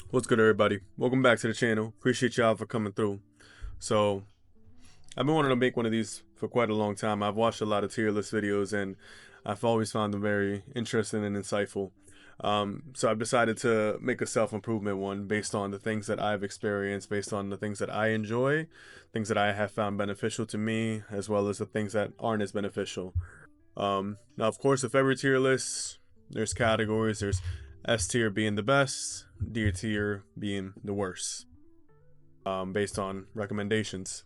What's good, everybody? Welcome back to the channel. Appreciate y'all for coming through. So, I've been wanting to make one of these for quite a long time. I've watched a lot of tier list videos and I've always found them very interesting and insightful. So I've decided to make a self-improvement one based on the things that I've experienced, based on the things that I enjoy, things that I have found beneficial to me, as well as the things that aren't as beneficial. Now, of course, with every tier list, there's categories. There's S tier being the best, D tier being the worst, based on recommendations.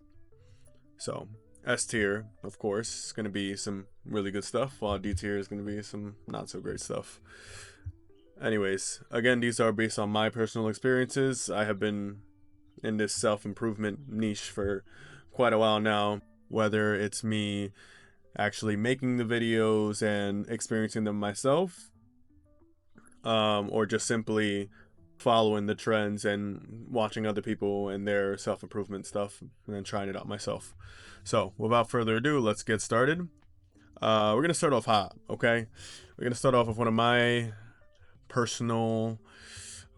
So, S tier, of course, is going to be some really good stuff, while D tier is going to be some not so great stuff. Anyways, again, these are based on my personal experiences. I have been in this self improvement niche for quite a while now, whether it's me actually making the videos and experiencing them myself, or just simply following the trends and watching other people and their self-improvement stuff and then trying it out myself. So without further ado, let's get started. We're gonna start off hot, okay? We're gonna start off with one of my personal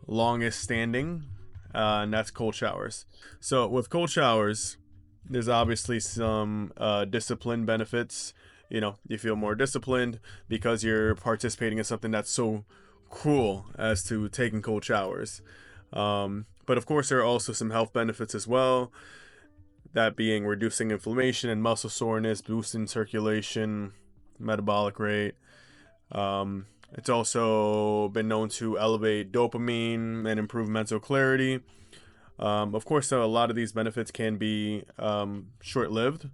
longest standing, and that's cold showers. So with cold showers, there's obviously some discipline benefits. You know, you feel more disciplined because you're participating in something that's so cruel as to taking cold showers. But of course, there are also some health benefits as well. That being reducing inflammation and muscle soreness, boosting circulation, metabolic rate. It's also been known to elevate dopamine and improve mental clarity. Of course, a lot of these benefits can be short lived.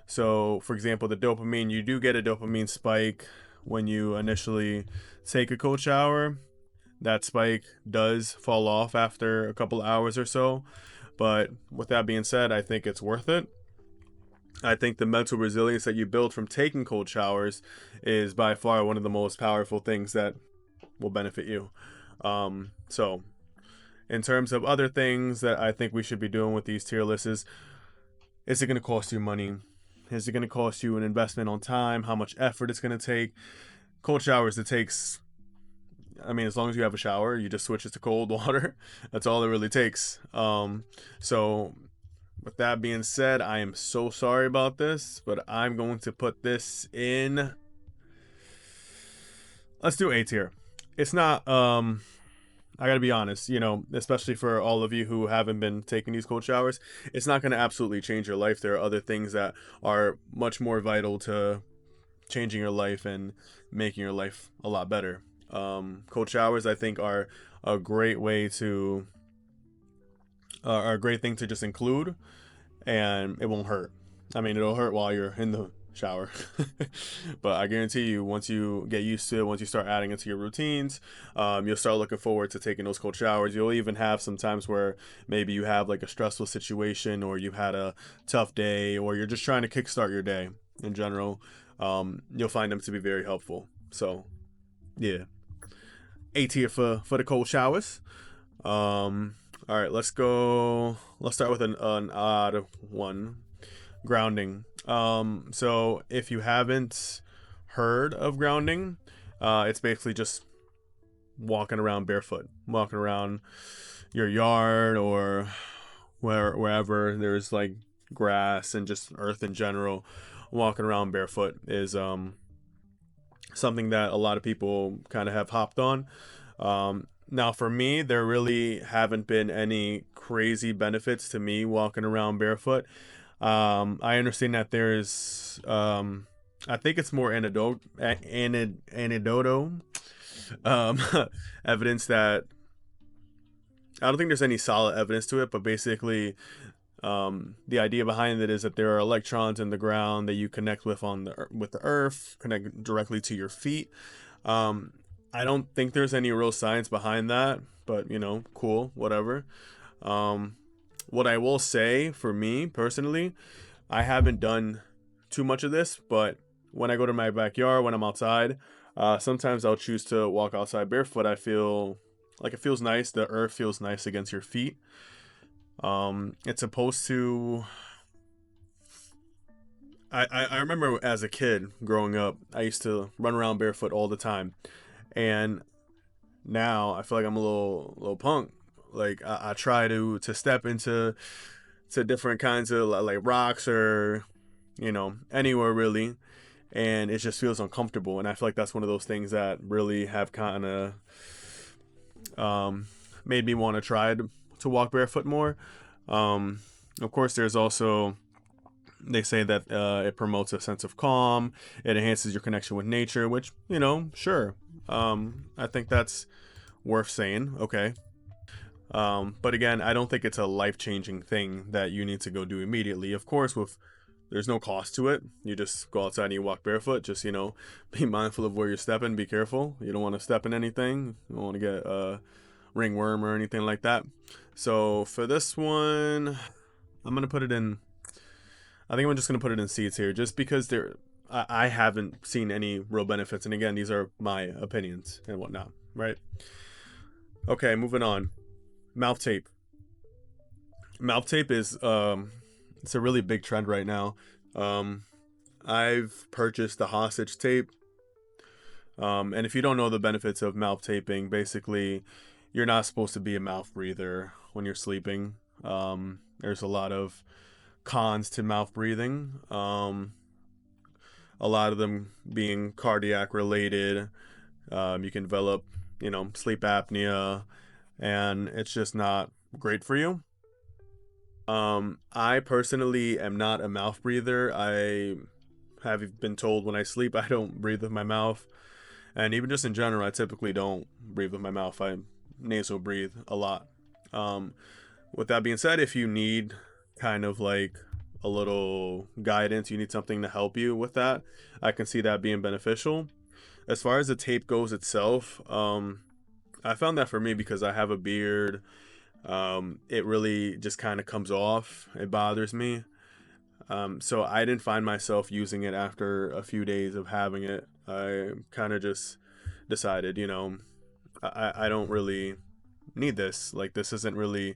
So, for example, the dopamine, you do get a dopamine spike when you initially take a cold shower. That spike does fall off after a couple hours or so. But with that being said, I think it's worth it. I think the mental resilience that you build from taking cold showers is by far one of the most powerful things that will benefit you. So, in terms of other things that I think we should be doing with these tier lists is it going to cost you money? Is it going to cost you an investment on time? How much effort it's going to take? Cold showers, it takes, I mean, as long as you have a shower, you just switch it to cold water. That's all it really takes. So, with that being said, I am so sorry about this, but I'm going to put this in. Let's do A tier. It's not, I gotta be honest, you know, especially for all of you who haven't been taking these cold showers, it's not gonna absolutely change your life. There are other things that are much more vital to changing your life and making your life a lot better. Cold showers, I think, are a great way to, are a great thing to just include, and it won't hurt. I mean, it'll hurt while you're in the shower, but I guarantee you, once you get used to it, once you start adding it to your routines, you'll start looking forward to taking those cold showers. You'll even have some times where maybe you have like a stressful situation, or you've had a tough day, or you're just trying to kickstart your day in general. You'll find them to be very helpful. So, yeah, A tier for the cold showers. All right, let's go. Let's start with an odd one, grounding. So if you haven't heard of grounding, it's basically just walking around barefoot, walking around your yard or wherever there's like grass and just earth in general. Walking around barefoot is something that a lot of people kind of have hopped on. Now, for me, there really haven't been any crazy benefits to me walking around barefoot. I understand that there's, I think it's more anecdotal um, evidence that I don't think there's any solid evidence to it, but basically, the idea behind it is that there are electrons in the ground that you connect with with the earth, connect directly to your feet. Um, I don't think there's any real science behind that, but you know, cool, whatever. Um, what I will say for me personally, I haven't done too much of this, but when I go to my backyard, when I'm outside, sometimes I'll choose to walk outside barefoot. I feel like it feels nice. The earth feels nice against your feet. It's supposed to. I remember as a kid growing up, I used to run around barefoot all the time, and now I feel like I'm a little punk. Like I try to step into different kinds of like rocks or anywhere really, and it just feels uncomfortable. And I feel like that's one of those things that really have kind of um, made me want to try to walk barefoot more. Um, of course, there's also, they say that it promotes a sense of calm. It enhances your connection with nature, which, sure. I think that's worth saying. Okay. But again, I don't think it's a life-changing thing that you need to go do immediately. Of course, there's no cost to it. You just go outside and you walk barefoot. Just, be mindful of where you're stepping. Be careful. You don't want to step in anything. You don't want to get a ringworm or anything like that. So for this one, I'm going to put it in, I think I'm just going to put it in C tier just because I haven't seen any real benefits. And again, these are my opinions and whatnot, right? Okay, moving on. Mouth tape. Mouth tape is it's a really big trend right now. I've purchased the hostage tape. And if you don't know the benefits of mouth taping, basically you're not supposed to be a mouth breather when you're sleeping. There's a lot of cons to mouth breathing. A lot of them being cardiac related. You can develop, sleep apnea, and it's just not great for you. I personally am not a mouth breather. I have been told when I sleep I don't breathe with my mouth, and even just in general, I typically don't breathe with my mouth. I nasal breathe a lot. With that being said, if you need kind of like a little guidance, you need something to help you with that, I can see that being beneficial. As far as the tape goes itself, I found that for me, because I have a beard, it really just kind of comes off. It bothers me. So I didn't find myself using it after a few days of having it. I kind of just decided, I don't really need this. Like, this isn't really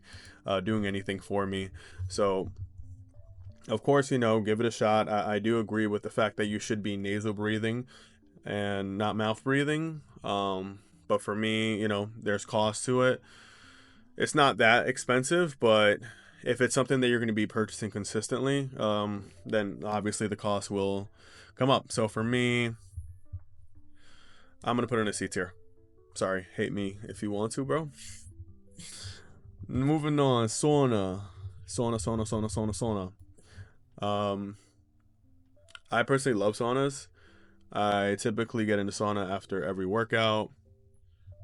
doing anything for me. So, of course, give it a shot. I do agree with the fact that you should be nasal breathing and not mouth breathing. But for me, there's cost to it. It's not that expensive, but if it's something that you're going to be purchasing consistently, then obviously the cost will come up. So for me, I'm going to put it in a C tier. Sorry, hate me if you want to, bro. Moving on, sauna. I personally love saunas. I typically get into sauna after every workout.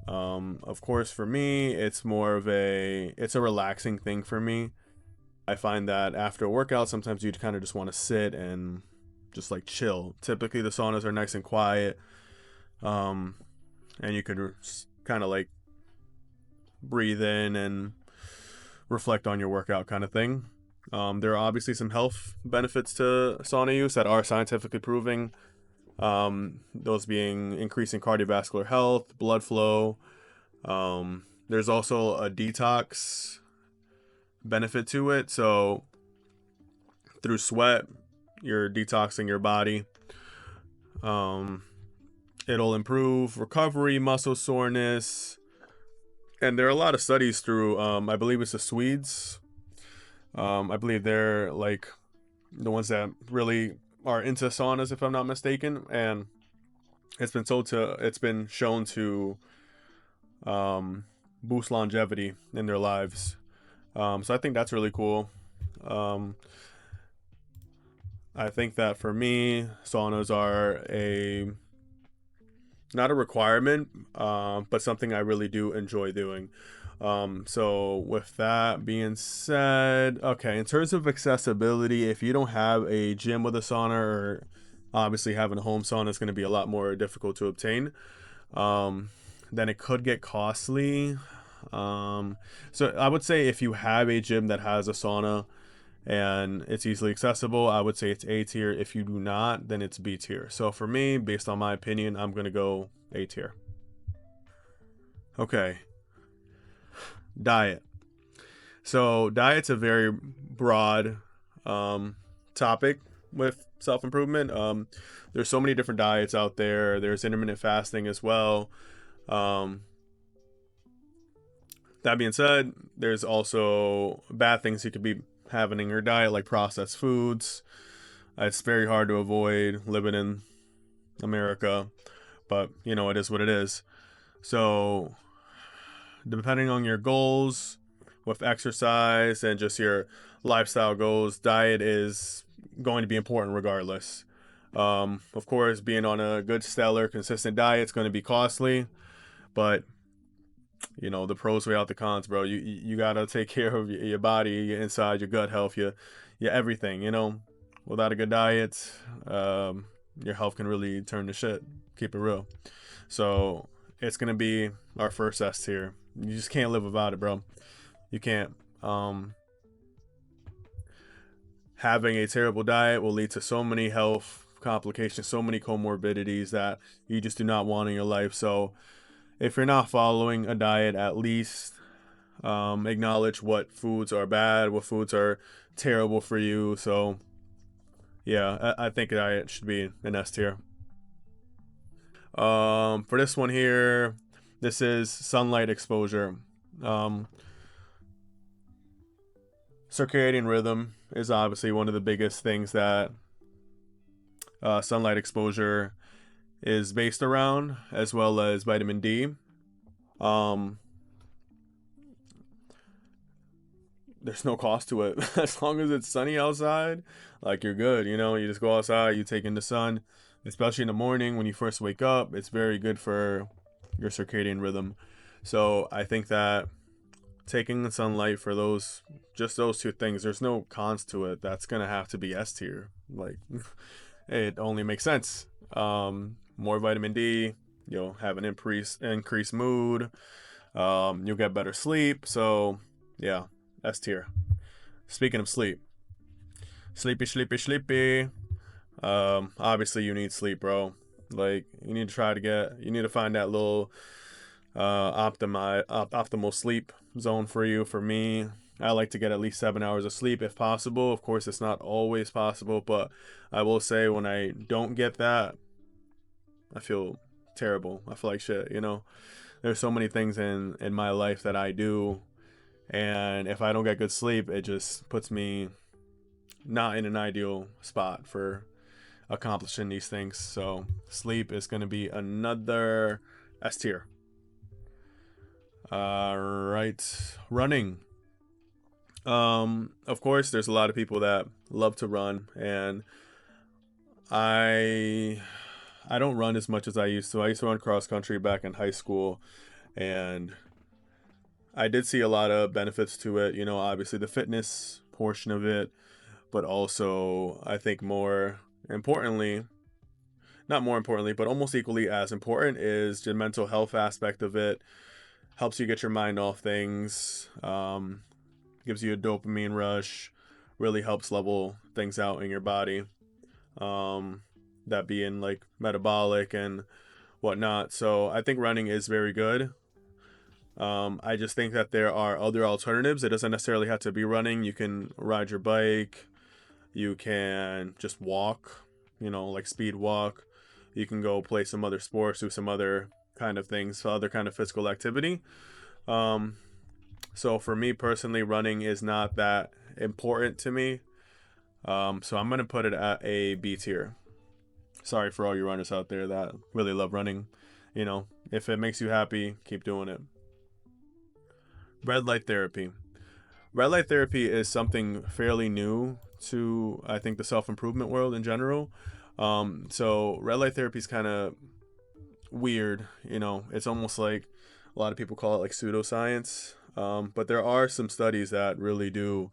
Of course, for me, it's a relaxing thing for me. I find that after a workout, sometimes you kind of just want to sit and just like chill. Typically, the saunas are nice and quiet, and you can kind of like breathe in and reflect on your workout, kind of thing. There are obviously some health benefits to sauna use that are scientifically proving. Those being increasing cardiovascular health, blood flow. There's also a detox benefit to it. So through sweat, you're detoxing your body. It'll improve recovery, muscle soreness. And there are a lot of studies through, I believe it's the Swedes. I believe they're like the ones that really are into saunas, if I'm not mistaken, and it's been shown to boost longevity in their lives. So I think that's really cool. I think that for me, saunas are not a requirement, but something I really do enjoy doing. So with that being said, okay, in terms of accessibility, if you don't have a gym with a sauna, or obviously having a home sauna is going to be a lot more difficult to obtain, then it could get costly. So I would say if you have a gym that has a sauna and it's easily accessible, I would say it's A tier. If you do not, then it's B tier. So for me, based on my opinion, I'm going to go A tier. Okay. Diet. So diet's a very broad topic with self-improvement. There's so many different diets out there. There's intermittent fasting as well. That being said, there's also bad things you could be having in your diet, like processed foods. It's very hard to avoid living in America, but you know, it is what it is. So, depending on your goals with exercise and just your lifestyle goals, diet is going to be important regardless. Of course, being on a good, stellar, consistent diet is going to be costly, but you know the pros weigh out the cons, bro. You gotta take care of your body, your inside, your gut health, your everything. You know, without a good diet, your health can really turn to shit. Keep it real. So it's gonna be our first S tier. You just can't live without it, bro. You can't. Having a terrible diet will lead to so many health complications, so many comorbidities that you just do not want in your life. So if you're not following a diet, at least acknowledge what foods are bad, what foods are terrible for you. So yeah, I think a diet should be an S tier. For this one here, this is sunlight exposure. Um, Circadian rhythm is obviously one of the biggest things that sunlight exposure is based around, as well as vitamin D. Um, there's no cost to it. As long as it's sunny outside, like you're good. You know, you just go outside, you take in the sun, especially in the morning when you first wake up. It's very good for your circadian rhythm. So I think that taking the sunlight for those, just those two things, there's no cons to it. That's gonna have to be S tier. Like, it only makes sense. More vitamin D, you'll have an increased mood. You'll get better sleep. So yeah, S tier. Speaking of sleep, sleepy. Obviously you need sleep, bro. Like you need to find that little optimal sleep zone for you. For me, I like to get at least 7 hours of sleep if possible. Of course, it's not always possible, but I will say when I don't get that, I feel terrible. I feel like shit. You know, there's so many things in my life that I do, and if I don't get good sleep, it just puts me not in an ideal spot for accomplishing these things. So sleep is going to be another S tier. Right, running. Of course, there's a lot of people that love to run, and I I don't run as much as I used to. I used to run cross country back in high school, and I did see a lot of benefits to it. You know, obviously the fitness portion of it, but also I think more importantly, not more importantly, but almost equally as important is the mental health aspect of it. Helps you get your mind off things, gives you a dopamine rush, really helps level things out in your body. That being like metabolic and whatnot. So I think running is very good. I just think that there are other alternatives. It doesn't necessarily have to be running. You can ride your bike. You can just walk, you know, like speed walk. You can go play some other sports, do some other kind of things, other kind of physical activity. Um, so for me personally, running is not that important to me. So I'm gonna put it at a B tier. Sorry for all you runners out there that really love running. You know, if it makes you happy, keep doing it. Red light therapy. Red light therapy is something fairly new to, I think, the self improvement world in general. So red light therapy is kind of weird. You know, it's almost like a lot of people call it like pseudoscience. But there are some studies that really do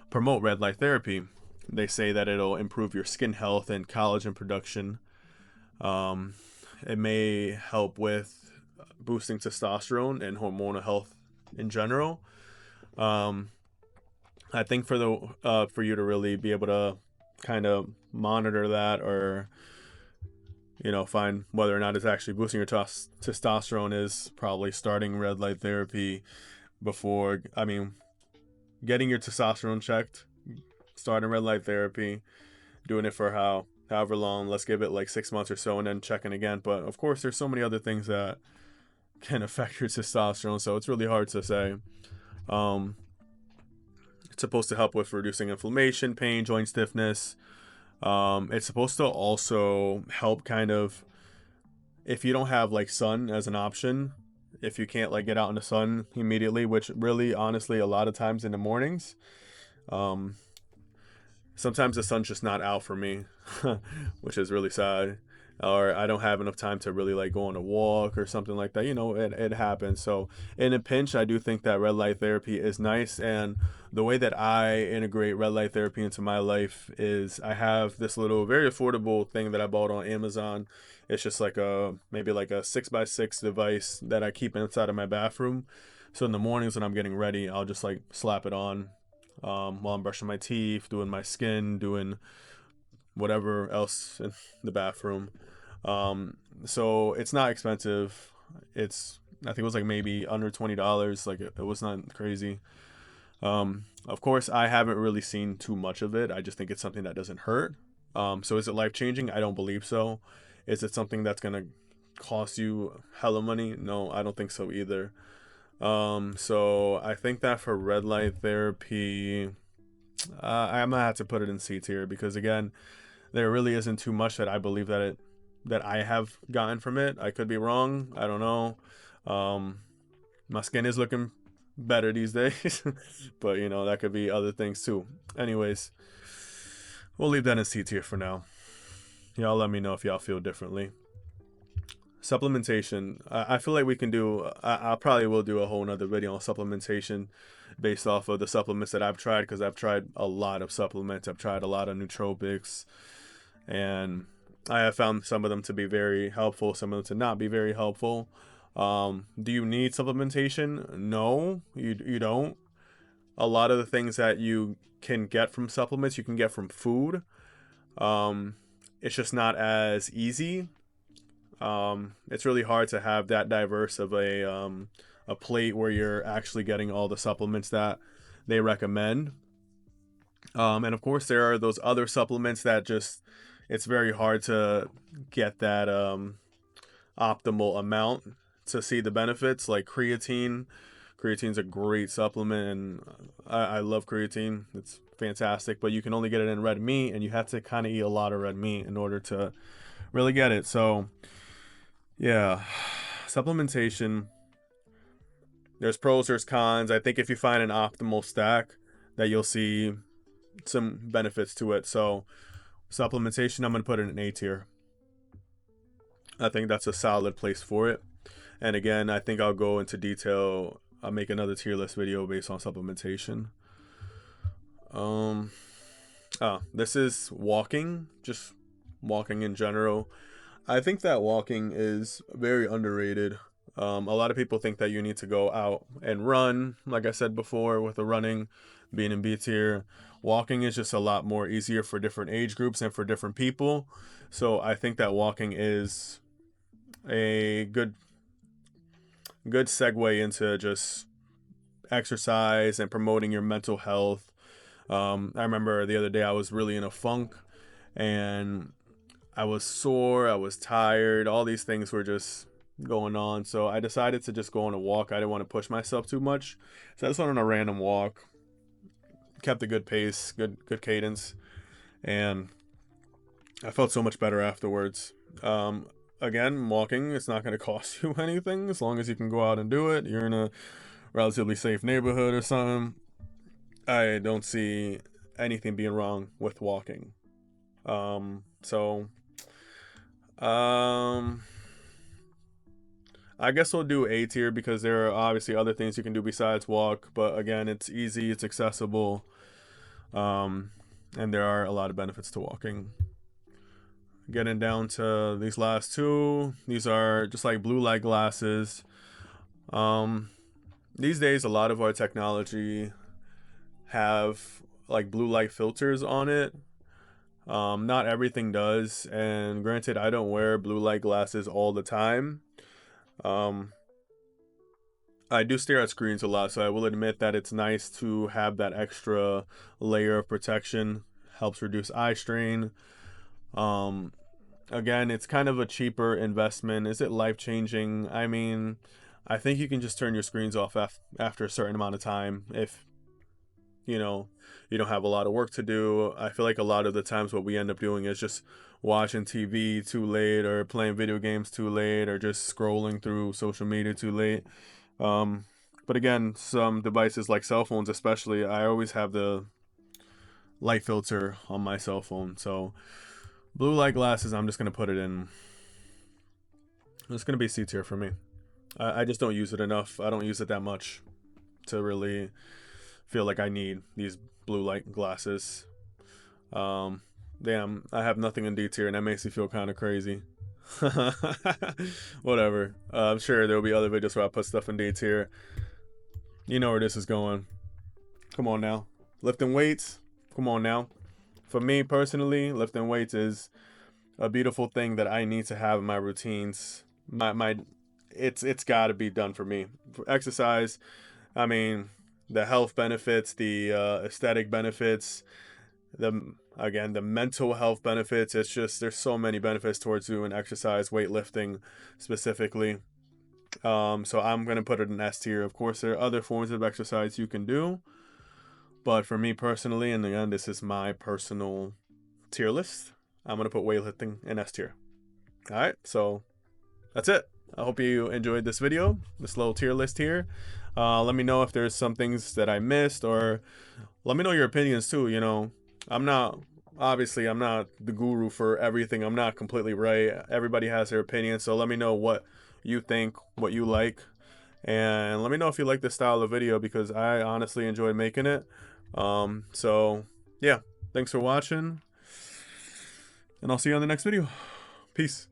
promote red light therapy. They say that it'll improve your skin health and collagen production. Um, it may help with boosting testosterone and hormonal health in general. Um, I think for you to really be able to kind of monitor that, or you know, find whether or not it's actually boosting your testosterone, is probably starting red light therapy before. I mean, getting your testosterone checked, starting red light therapy, doing it for however long. Let's give it like 6 months or so, and then checking again. But of course, there's so many other things that can affect your testosterone, so it's really hard to say. Um, it's supposed to help with reducing inflammation, pain, joint stiffness. It's supposed to also help kind of, if you don't have like sun as an option, if you can't like get out in the sun immediately, which really honestly a lot of times in the mornings, um, sometimes the sun's just not out for me, which is really sad. Or I don't have enough time to really like go on a walk or something like that. You know, it happens. So in a pinch, I do think that red light therapy is nice. And the way that I integrate red light therapy into my life is I have this little very affordable thing that I bought on Amazon. It's just like maybe like a 6x6 device that I keep inside of my bathroom. So in the mornings when I'm getting ready, I'll just like slap it on while I'm brushing my teeth, doing my skin, doing whatever else in the bathroom. So it's not expensive. I think it was like maybe under $20. Like it was not crazy. Of course, I haven't really seen too much of it. I just think it's something that doesn't hurt. So is it life changing? I don't believe so. Is it something that's gonna cost you hella money? No, I don't think so either. So I think that for red light therapy, I'm gonna have to put it in C tier because again, there really isn't too much that I believe that I have gotten from it. I could be wrong. I don't know. My skin is looking better these days, but you know that could be other things too. Anyways, we'll leave that in C tier for now. Y'all let me know if y'all feel differently. Supplementation. I feel like we can do. I probably will do a whole nother video on supplementation based off of the supplements that I've tried because I've tried a lot of supplements. I've tried a lot of nootropics, and I have found some of them to be very helpful, some of them to not be very helpful. Do you need supplementation? No, you don't. A lot of the things that you can get from supplements, you can get from food. It's just not as easy. It's really hard to have that diverse of a plate where you're actually getting all the supplements that they recommend. And of course, there are those other supplements that just it's very hard to get that optimal amount to see the benefits, like creatine. Creatine's a great supplement, and I love creatine. It's fantastic, but you can only get it in red meat, and you have to kind of eat a lot of red meat in order to really get it. So, yeah, supplementation. There's pros, there's cons. I think if you find an optimal stack, that you'll see some benefits to it. So, supplementation, I'm going to put it in A tier. I think that's a solid place for it. And again, I think I'll go into detail. I'll make another tier list video based on supplementation. This is walking, just walking in general. I think that walking is very underrated. A lot of people think that you need to go out and run, like I said before, with the running being in B tier. Walking is just a lot more easier for different age groups and for different people. So I think that walking is a good segue into just exercise and promoting your mental health. I remember the other day I was really in a funk and I was sore, I was tired, all these things were just going on. So I decided to just go on a walk. I didn't want to push myself too much. So I just went on a random walk, kept a good pace, good cadence, and I felt so much better afterwards. Again, walking, it's not going to cost you anything as long as you can go out and do it. You're in a relatively safe neighborhood or something. I don't see anything being wrong with walking. I guess we'll do A tier because there are obviously other things you can do besides walk, but again, it's easy, it's accessible, and there are a lot of benefits to walking. Getting down to these last two, these are just like blue light glasses. These days, a lot of our technology have like blue light filters on it. Not everything does, and granted, I don't wear blue light glasses all the time. I do stare at screens a lot, so I will admit that it's nice to have that extra layer of protection. Helps reduce eye strain. Again, it's kind of a cheaper investment. Is it life-changing? I mean, I think you can just turn your screens off after a certain amount of time if, you know, you don't have a lot of work to do. I feel like a lot of the times what we end up doing is just watching TV too late, or playing video games too late, or just scrolling through social media too late. Um, but again, some devices like cell phones, especially, I always have the light filter on my cell phone. So blue light glasses, I'm just gonna put it in. It's gonna be C tier for me. I just don't use it enough. I don't use it that much to really feel like I need these blue light glasses. Damn, I have nothing in D tier, and that makes me feel kind of crazy. Whatever. I'm sure there will be other videos where I put stuff in D tier. You know where this is going. Come on now. Lifting weights. Come on now. For me personally, lifting weights is a beautiful thing that I need to have in my routines. It's got to be done for me. For exercise, I mean, the health benefits, the aesthetic benefits, the mental health benefits. It's just, there's so many benefits towards doing exercise, weightlifting specifically. So I'm gonna put it in S tier. Of course, there are other forms of exercise you can do, but for me personally, and again, this is my personal tier list, I'm gonna put weightlifting in S tier. All right, so that's it. I hope you enjoyed this video, this little tier list here. Let me know if there's some things that I missed, or let me know your opinions too. You know, I'm not the guru for everything. I'm not completely right. Everybody has their opinion, so let me know what you think, what you like, and let me know if you like this style of video, because I honestly enjoyed making it. So yeah, thanks for watching, and I'll see you on the next video. Peace.